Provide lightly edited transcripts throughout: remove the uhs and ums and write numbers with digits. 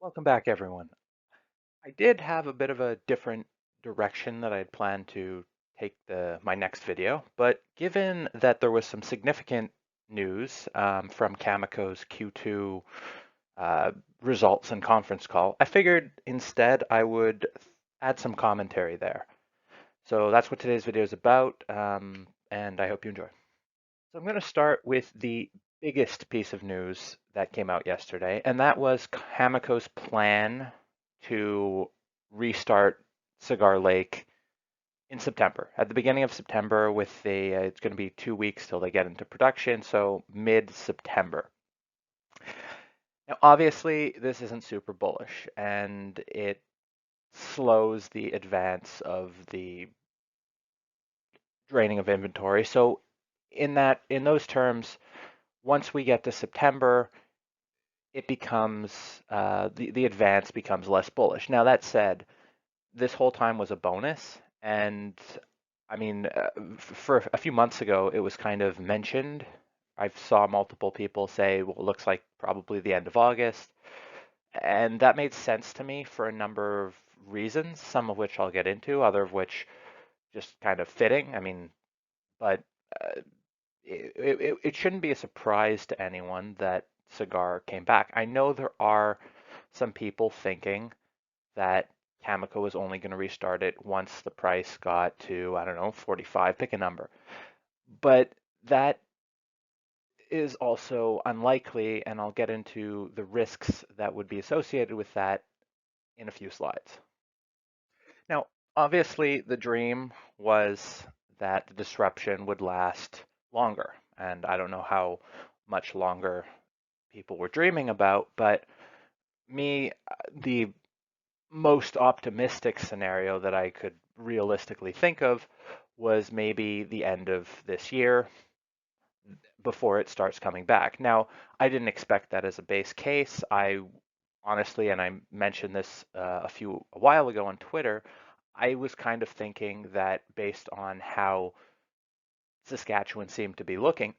Welcome back, everyone. I did have a bit of a different direction that I had planned to take my next video, but given that there was some significant news from Cameco's Q2 uh, results and conference call, I figured instead I would add some commentary there. So that's what today's video is about, and I hope you enjoy. So I'm going to start with the biggest piece of news that came out yesterday, and that was Cameco's plan to restart Cigar Lake in September. At the beginning of September, with it's going to be 2 weeks till they get into production, so mid-September. Now, obviously, this isn't super bullish, and it slows the advance of the draining of inventory. So, in those terms, once we get to September, it becomes the advance becomes less bullish. Now that said, this whole time was a bonus, and I mean, for a few months ago, it was kind of mentioned. I saw multiple people say, "Well, it looks like probably the end of August," and that made sense to me for a number of reasons. Some of which I'll get into, other of which just kind of fitting. I mean, but uh, it shouldn't be a surprise to anyone that Cigar came back. I know there are some people thinking that Cameco was only going to restart it once the price got to, I don't know, 45, pick a number. But that is also unlikely, and I'll get into the risks that would be associated with that in a few slides. Now, obviously, the dream was that the disruption would last longer, and I don't know how much longer people were dreaming about, but the most optimistic scenario that I could realistically think of was maybe the end of this year before it starts coming back. Now, I didn't expect that as a base case. I honestly, and I mentioned this a while ago on Twitter, I was kind of thinking that based on how Saskatchewan seemed to be looking,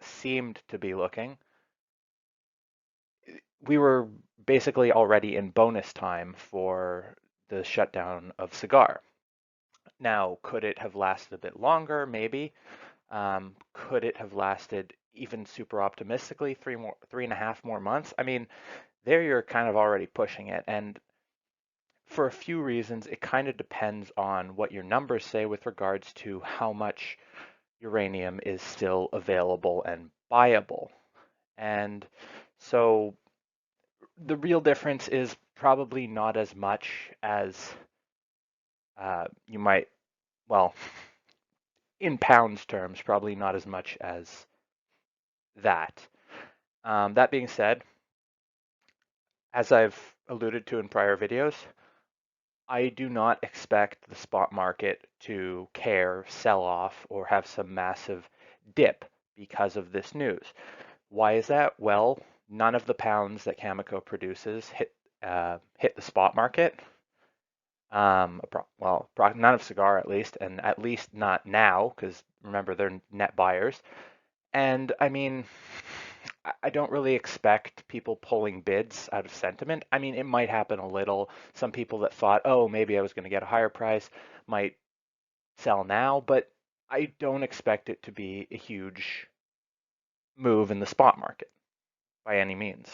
we were basically already in bonus time for the shutdown of Cigar. Now, could it have lasted a bit longer? Maybe. Could it have lasted even super optimistically 3.5 more months? I mean, there you're kind of already pushing it. And for a few reasons, it kind of depends on what your numbers say with regards to how much uranium is still available and buyable. And so the real difference is probably not as much as you might, well, in pounds terms, probably not as much as that. That being said, as I've alluded to in prior videos, I do not expect the spot market to sell off, or have some massive dip because of this news. Why is that? Well, none of the pounds that Cameco produces hit the spot market. None of Cigar at least, and at least not now, because remember they're net buyers. And I mean, I don't really expect people pulling bids out of sentiment. I mean, it might happen a little. Some people that thought, oh, maybe I was going to get a higher price might sell now, but I don't expect it to be a huge move in the spot market by any means.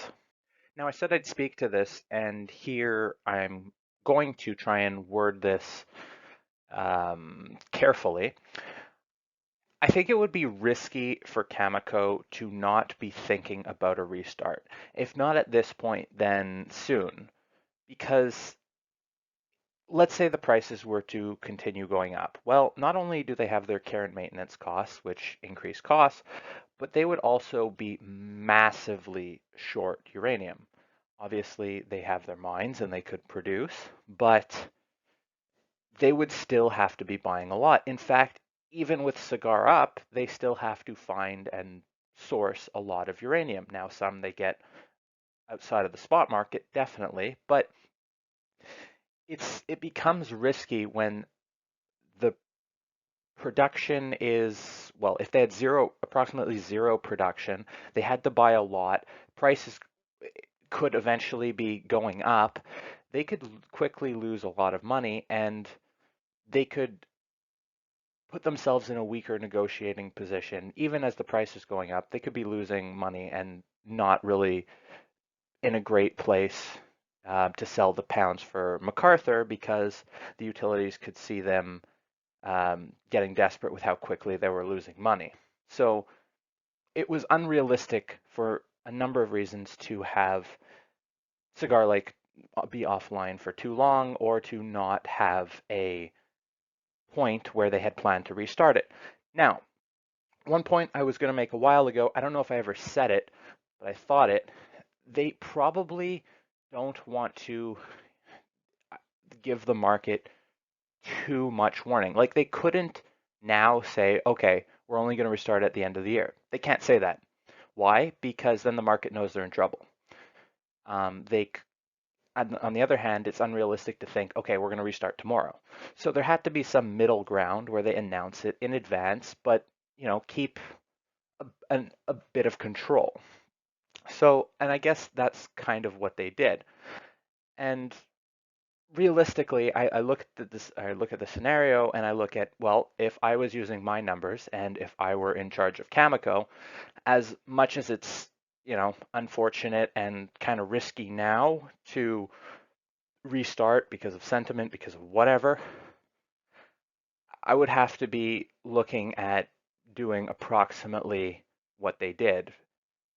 Now, I said I'd speak to this, and here I'm going to try and word this carefully. I think it would be risky for Cameco to not be thinking about a restart. If not at this point, then soon. Because let's say the prices were to continue going up. Well, not only do they have their care and maintenance costs, which increase costs, but they would also be massively short uranium. Obviously, they have their mines and they could produce, but they would still have to be buying a lot. In fact, even with Cigar up, they still have to find and source a lot of uranium. Now, some they get outside of the spot market, definitely, but it becomes risky when the production is, well, if they had approximately zero production, they had to buy a lot, prices could eventually be going up, they could quickly lose a lot of money, and they could put themselves in a weaker negotiating position. Even as the price is going up, they could be losing money and not really in a great place to sell the pounds for MacArthur, because the utilities could see them getting desperate with how quickly they were losing money. So it was unrealistic for a number of reasons to have Cigar Lake be offline for too long, or to not have a point where they had planned to restart it. Now, one point I was going to make a while ago, I don't know if I ever said it, but I thought it. They probably don't want to give the market too much warning. Like, they couldn't now say, okay, we're only going to restart at the end of the year. They can't say that. Why? Because then the market knows they're in trouble. They On the other hand, it's unrealistic to think, okay, we're going to restart tomorrow. So there had to be some middle ground where they announce it in advance, but keep a bit of control. So, and I guess that's kind of what they did. And realistically, I look at this, I look at the scenario, and I look at, well, if I was using my numbers and if I were in charge of Cameco, as much as it's unfortunate and kind of risky now to restart because of sentiment, because of whatever, I would have to be looking at doing approximately what they did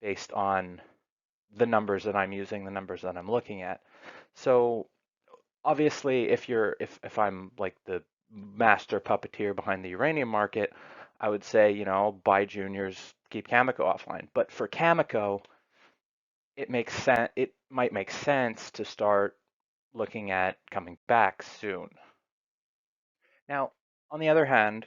based on the numbers that I'm using, the numbers that I'm looking at. So obviously, if I'm like the master puppeteer behind the uranium market, I would say, buy juniors, keep Cameco offline. But for Cameco, it makes sense. It might make sense to start looking at coming back soon. Now, on the other hand,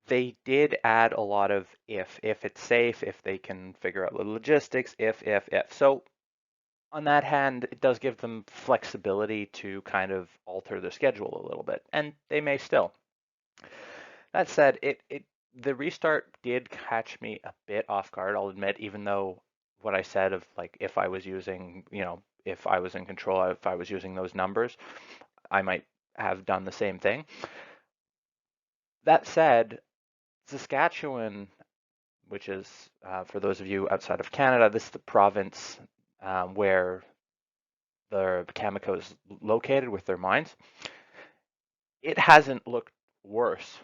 they did add a lot of if it's safe, if they can figure out the logistics, if. So on that hand, it does give them flexibility to kind of alter their schedule a little bit, and they may still. That said, the restart did catch me a bit off guard, I'll admit, even though what I said of like if I was using, if I was in control, if I was using those numbers, I might have done the same thing. That said, Saskatchewan, which is, for those of you outside of Canada, this is the province where the Cameco is located with their mines. It hasn't looked worse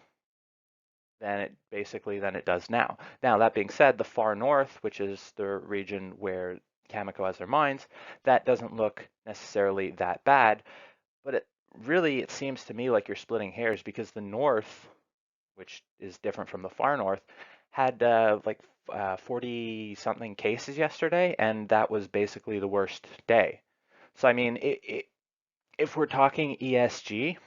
than it does now. Now, that being said, the far north, which is the region where Cameco has their mines, that doesn't look necessarily that bad, but it seems to me like you're splitting hairs, because the north, which is different from the far north, had 40 something cases yesterday, and that was basically the worst day. So I mean, if we're talking ESG,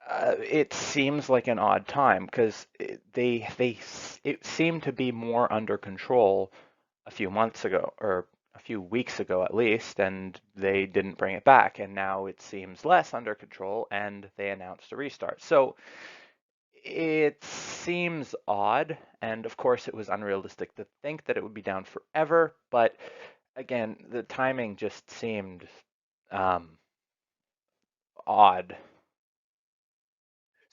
it seems like an odd time, because it seemed to be more under control a few months ago, or a few weeks ago at least, and they didn't bring it back, and now it seems less under control, and they announced a restart. So it seems odd, and of course it was unrealistic to think that it would be down forever, but again, the timing just seemed um, odd.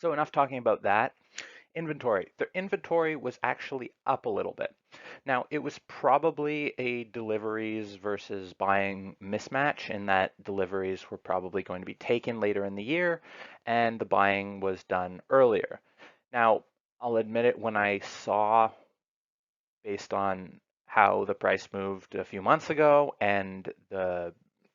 So enough talking about that. Inventory. Their inventory was actually up a little bit. Now, it was probably a deliveries versus buying mismatch, in that deliveries were probably going to be taken later in the year and the buying was done earlier. Now, I'll admit it, when I saw, based on how the price moved a few months ago and the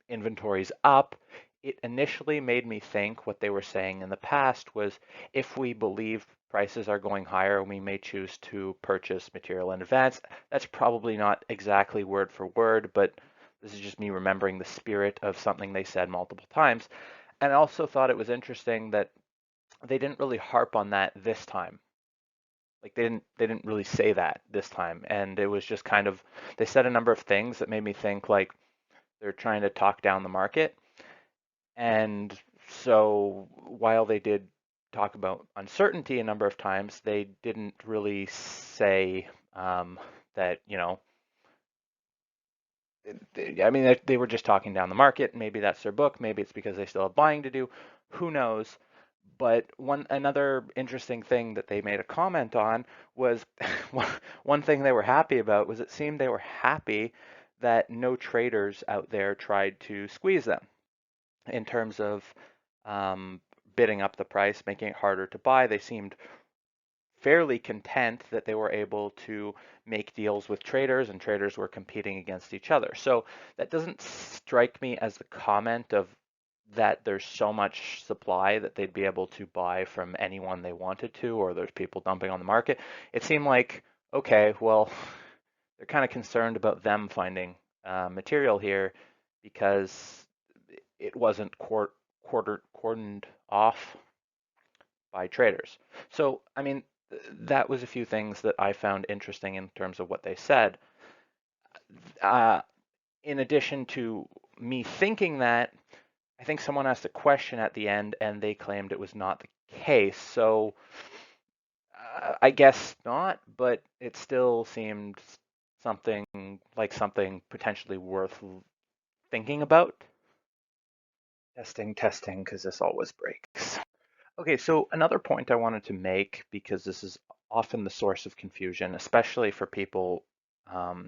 inventories up, it initially made me think what they were saying in the past was, if we believe prices are going higher, we may choose to purchase material in advance. That's probably not exactly word for word, but this is just me remembering the spirit of something they said multiple times. And I also thought it was interesting that they didn't really harp on that this time. Like, they didn't really say that this time, and it was just kind of, they said a number of things that made me think like they're trying to talk down the market. And so while they did talk about uncertainty a number of times, they didn't really say that, I mean, they were just talking down the market. Maybe that's their book. Maybe it's because they still have buying to do. Who knows? But another interesting thing that they made a comment on was one thing they were happy about was it seemed they were happy that no traders out there tried to squeeze them in terms of um, bidding up the price, making it harder to buy. They seemed fairly content that they were able to make deals with traders and traders were competing against each other. So that doesn't strike me as the comment of that there's so much supply that they'd be able to buy from anyone they wanted to, or there's people dumping on the market. It seemed like, okay, well, they're kind of concerned about them finding material here because it wasn't cordoned off by traders. So, I mean, that was a few things that I found interesting in terms of what they said. Uh, in addition to me thinking that, I think someone asked a question at the end and they claimed it was not the case. So I guess not, but it still seemed something like something potentially worth thinking about. Testing, because this always breaks. Okay, so another point I wanted to make, because this is often the source of confusion, especially for people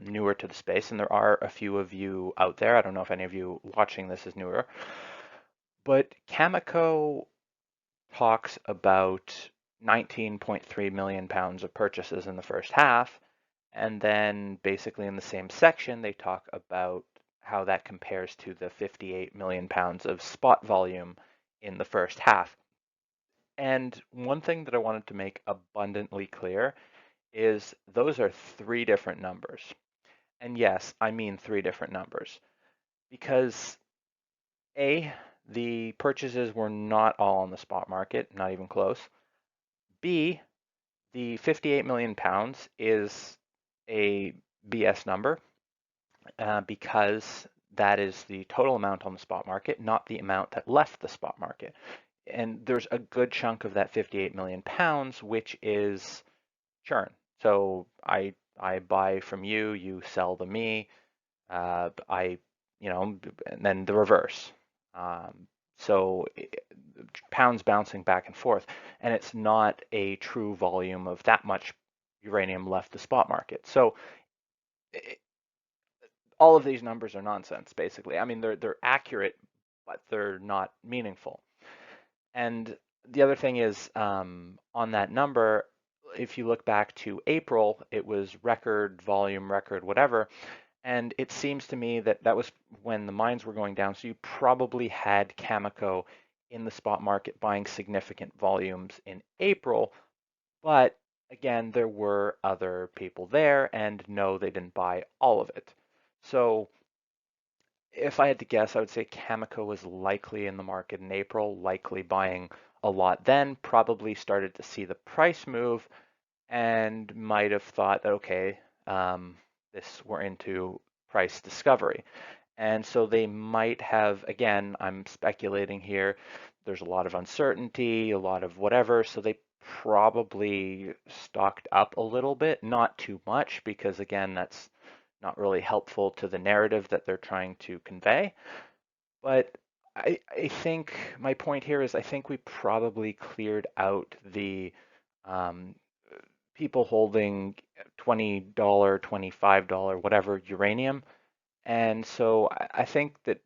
newer to the space, and there are a few of you out there. I don't know if any of you watching this is newer, but Cameco talks about 19.3 million pounds of purchases in the first half, and then basically in the same section, they talk about how that compares to the 58 million pounds of spot volume in the first half. And one thing that I wanted to make abundantly clear is those are three different numbers. And yes, I mean three different numbers because A, the purchases were not all on the spot market, not even close. B, the 58 million pounds is a BS number because that is the total amount on the spot market, not the amount that left the spot market. And there's a good chunk of that 58 million pounds, which is churn. So I buy from you, you sell to me, I, and then the reverse. So pounds bouncing back and forth, and it's not a true volume of that much uranium left the spot market. So all of these numbers are nonsense, basically. I mean, they're accurate, but they're not meaningful. And the other thing is on that number, if you look back to April, it was record volume, record whatever. And it seems to me that that was when the mines were going down. So you probably had Cameco in the spot market buying significant volumes in April. But again, there were other people there, and no, they didn't buy all of it. So if I had to guess, I would say Cameco was likely in the market in April, likely buying a lot then, probably started to see the price move and might have thought that, okay, this we're into price discovery. And so they might have, again, I'm speculating here, there's a lot of uncertainty, a lot of whatever, so they probably stocked up a little bit, not too much, because again, that's not really helpful to the narrative that they're trying to convey. But I think my point here is I think we probably cleared out the um, people holding $20, $25, whatever uranium. And so I think that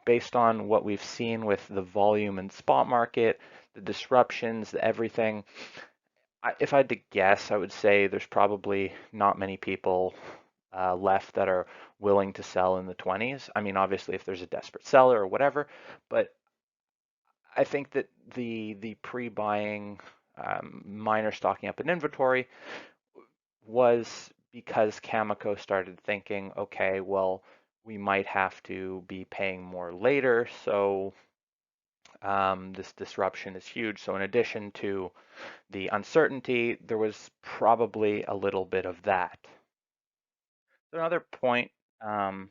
based on what we've seen with the volume and spot market, the disruptions, everything, if I had to guess, I would say there's probably not many people left that are willing to sell in the 20s. I mean, obviously, if there's a desperate seller or whatever, but I think that the pre-buying miner stocking up an inventory was because Cameco started thinking, okay, well, we might have to be paying more later, so this disruption is huge. So in addition to the uncertainty, there was probably a little bit of that. So another point,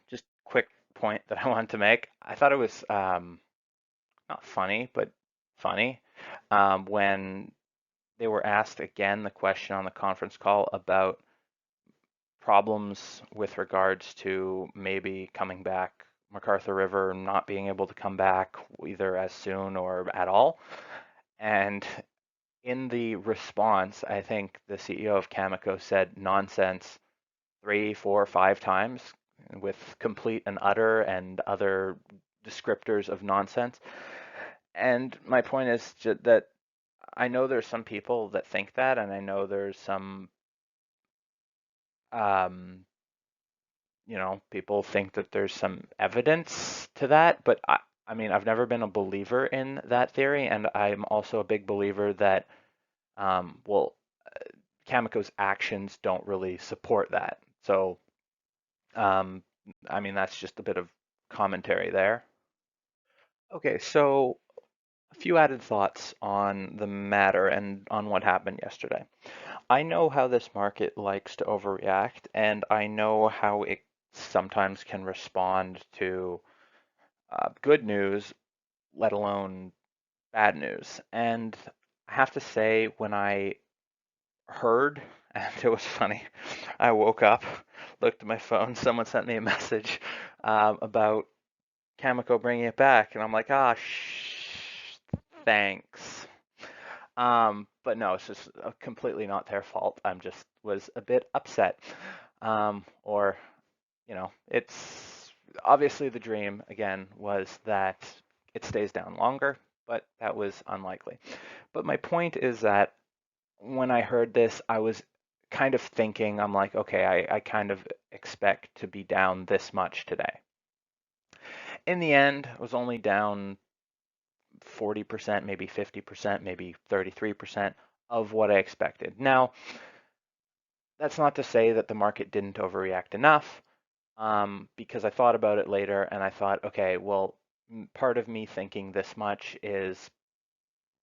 just quick point that I wanted to make. I thought it was not funny, but funny when they were asked again the question on the conference call about problems with regards to maybe coming back, MacArthur River not being able to come back either as soon or at all. And in the response, I think the CEO of Cameco said nonsense three, four, five times with complete and utter and other descriptors of nonsense. And my point is that I know there's some people that think that, and I know there's some, um, people think that there's some evidence to that, but I mean, I've never been a believer in that theory, and I'm also a big believer that, well, Cameco's actions don't really support that. So, um, I mean, that's just a bit of commentary there. Okay, so a few added thoughts on the matter and on what happened yesterday. I know how this market likes to overreact, and I know how it sometimes can respond to good news, let alone bad news. And I have to say, when I heard, and it was funny, I woke up, looked at my phone, someone sent me a message about Cameco bringing it back, and I'm like, thanks. But no, it's just completely not their fault. I'm just was a bit upset. Or, it's obviously the dream again was that it stays down longer, but that was unlikely. But my point is that when I heard this, I was kind of thinking, I'm like, okay, I kind of expect to be down this much today. In the end, I was only down 40%, maybe 50%, maybe 33% of what I expected. Now, that's not to say that the market didn't overreact enough, because I thought about it later and I thought, okay, well, part of me thinking this much is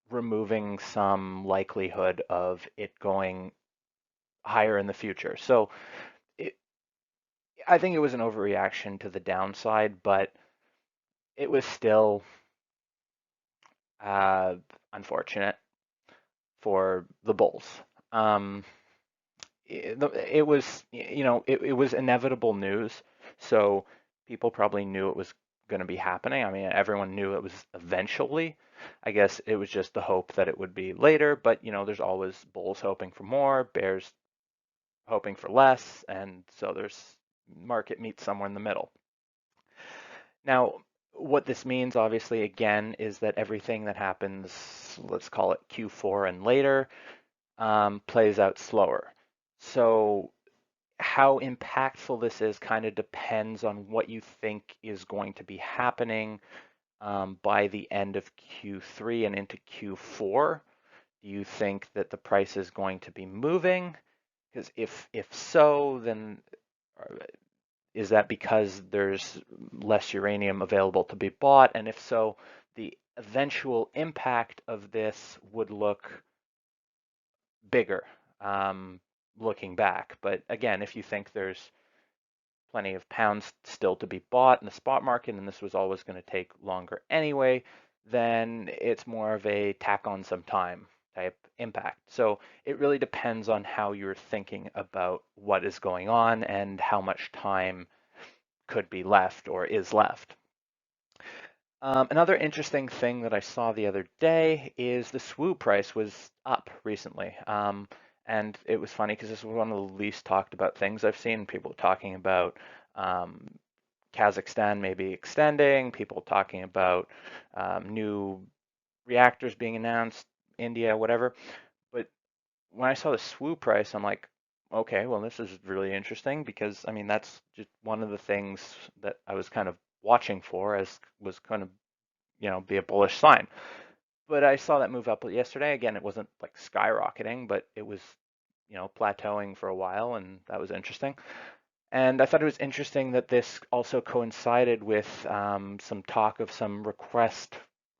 removing some likelihood of it going higher in the future. So it, I think it was an overreaction to the downside, but it was still uh, unfortunate for the bulls. Um, it was, it was inevitable news. So people probably knew it was going to be happening. I mean, everyone knew it was eventually. I guess it was just the hope that it would be later. But, there's always bulls hoping for more, bears hoping for less. And so there's market meets somewhere in the middle. Now, what this means, obviously, again, is that everything that happens, let's call it Q4 and later, plays out slower. So how impactful this is kind of depends on what you think is going to be happening by the end of Q3 and into Q4. Do you think that the price is going to be moving? Because if so, then is that because there's less uranium available to be bought? And if so, the eventual impact of this would look bigger looking back. But again, if you think there's plenty of pounds still to be bought in the spot market and this was always going to take longer anyway, then it's more of a tack on some time type impact. So it really depends on how you're thinking about what is going on and how much time could be left or is left. Another interesting thing that I saw the other day is the SWU price was up recently. And it was funny because this was one of the least talked about things I've seen. People talking about um, Kazakhstan maybe extending, people talking about new reactors being announced, India, whatever. But when I saw the SWU price, I'm like, okay, well, this is really interesting because I mean, that's just one of the things that I was kind of watching for as was kind of be a bullish sign. But I saw that move up yesterday. Again, it wasn't like skyrocketing, but it was, plateauing for a while, and that was interesting. And I thought it was interesting that this also coincided with some talk of some request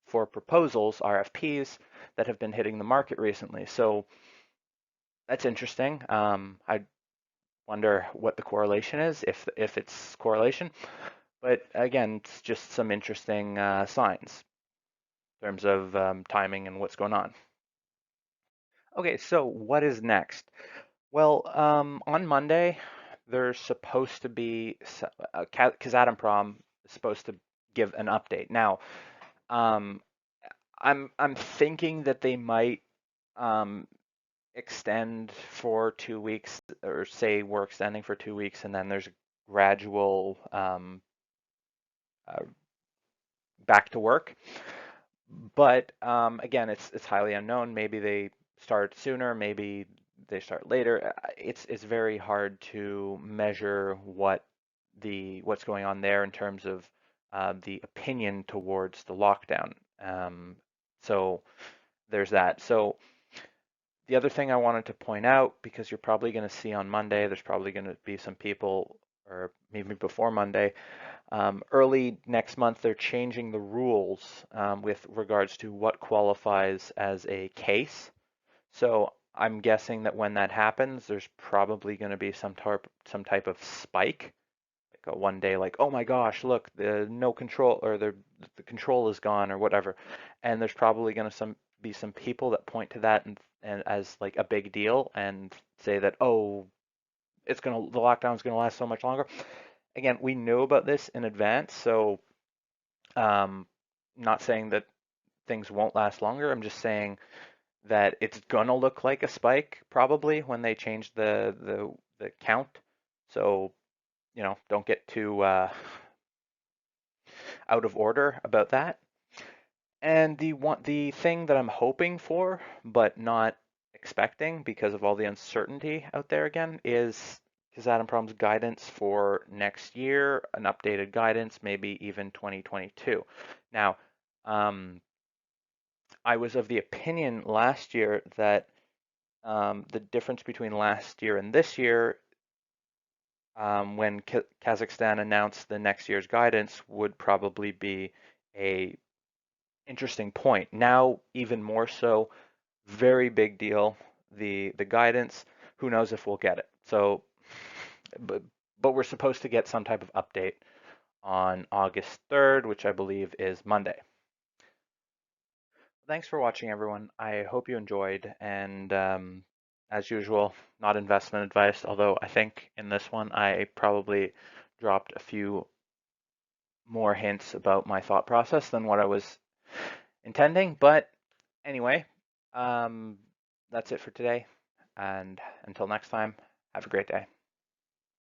for proposals, RFPs, that have been hitting the market recently. So that's interesting. I wonder what the correlation is, if it's correlation. But again, it's just some interesting signs in terms of timing and what's going on. Okay, so what is next? Well, on Monday, there's supposed to be Kazatomprom is supposed to give an update. Now, um, I'm thinking that they might um, extend for 2 weeks, or say we're extending for 2 weeks, and then there's a gradual uh, back to work. But again, it's highly unknown. Maybe they start sooner, maybe they start later. It's very hard to measure what's going on there in terms of the opinion towards the lockdown. Um, so there's that. So the other thing I wanted to point out, because you're probably going to see on Monday, there's probably going to be some people, or maybe before Monday, early next month, they're changing the rules with regards to what qualifies as a case. So I'm guessing that when that happens, there's probably going to be some type of spike, like a one day, like, oh my gosh, look, the no control, or the control is gone, or whatever. And there's probably going to be some people that point to that and as like a big deal and say that, oh, the lockdown is gonna last so much longer. Again, we knew about this in advance, so um, not saying that things won't last longer. I'm just saying that it's gonna look like a spike probably when they change the count. So don't get too out of order about that. And the thing that I'm hoping for, but not expecting because of all the uncertainty out there again, is Kazatompром's guidance for next year, an updated guidance, maybe even 2022. Now, um, I was of the opinion last year that the difference between last year and this year, when Kazakhstan announced the next year's guidance, would probably be a interesting point. Now, even more so, very big deal. The guidance, who knows if we'll get it. So, but we're supposed to get some type of update on August 3rd, which I believe is Monday. Thanks for watching, everyone. I hope you enjoyed. And as usual, not investment advice, although I think in this one I probably dropped a few more hints about my thought process than what I was intending. But anyway, um, that's it for today. And until next time, have a great day.